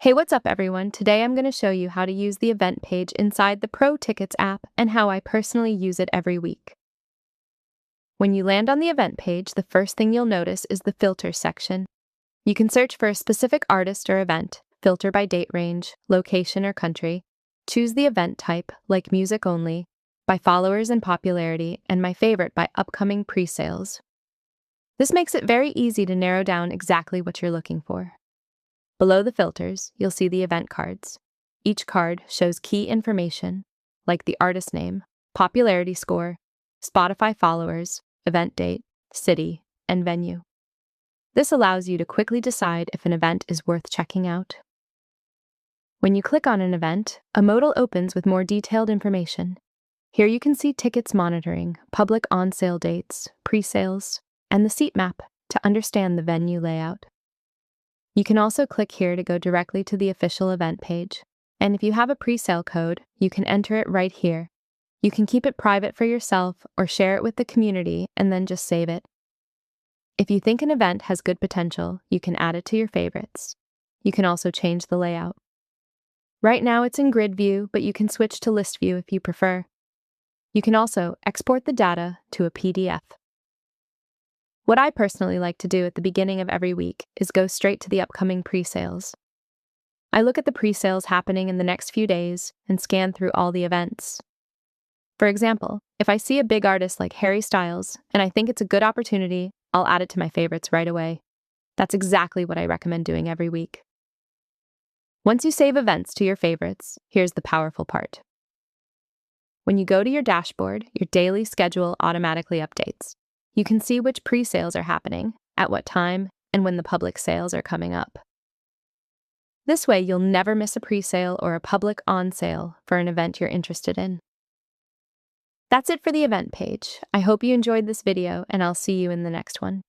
Hey, what's up, everyone? Today I'm going to show you how to use the event page inside the ProTickets app and how I personally use it every week. When you land on the event page, the first thing you'll notice is the Filters section. You can search for a specific artist or event, filter by date range, location, or country, choose the event type, like music only, by followers and popularity, and my favorite, by upcoming pre-sales. This makes it very easy to narrow down exactly what you're looking for. Below the filters, you'll see the event cards. Each card shows key information, like the artist name, popularity score, Spotify followers, event date, city, and venue. This allows you to quickly decide if an event is worth checking out. When you click on an event, a modal opens with more detailed information. Here you can see tickets monitoring, public on-sale dates, pre-sales, and the seat map to understand the venue layout. You can also click here to go directly to the official event page. And if you have a pre-sale code, you can enter it right here. You can keep it private for yourself or share it with the community and then just save it. If you think an event has good potential, you can add it to your favorites. You can also change the layout. Right now it's in grid view, but you can switch to list view if you prefer. You can also export the data to a PDF. What I personally like to do at the beginning of every week is go straight to the upcoming pre-sales. I look at the pre-sales happening in the next few days and scan through all the events. For example, if I see a big artist like Harry Styles and I think it's a good opportunity, I'll add it to my favorites right away. That's exactly what I recommend doing every week. Once you save events to your favorites, here's the powerful part. When you go to your dashboard, your daily schedule automatically updates. You can see which pre-sales are happening, at what time, and when the public sales are coming up. This way, you'll never miss a pre-sale or a public on-sale for an event you're interested in. That's it for the event page. I hope you enjoyed this video, and I'll see you in the next one.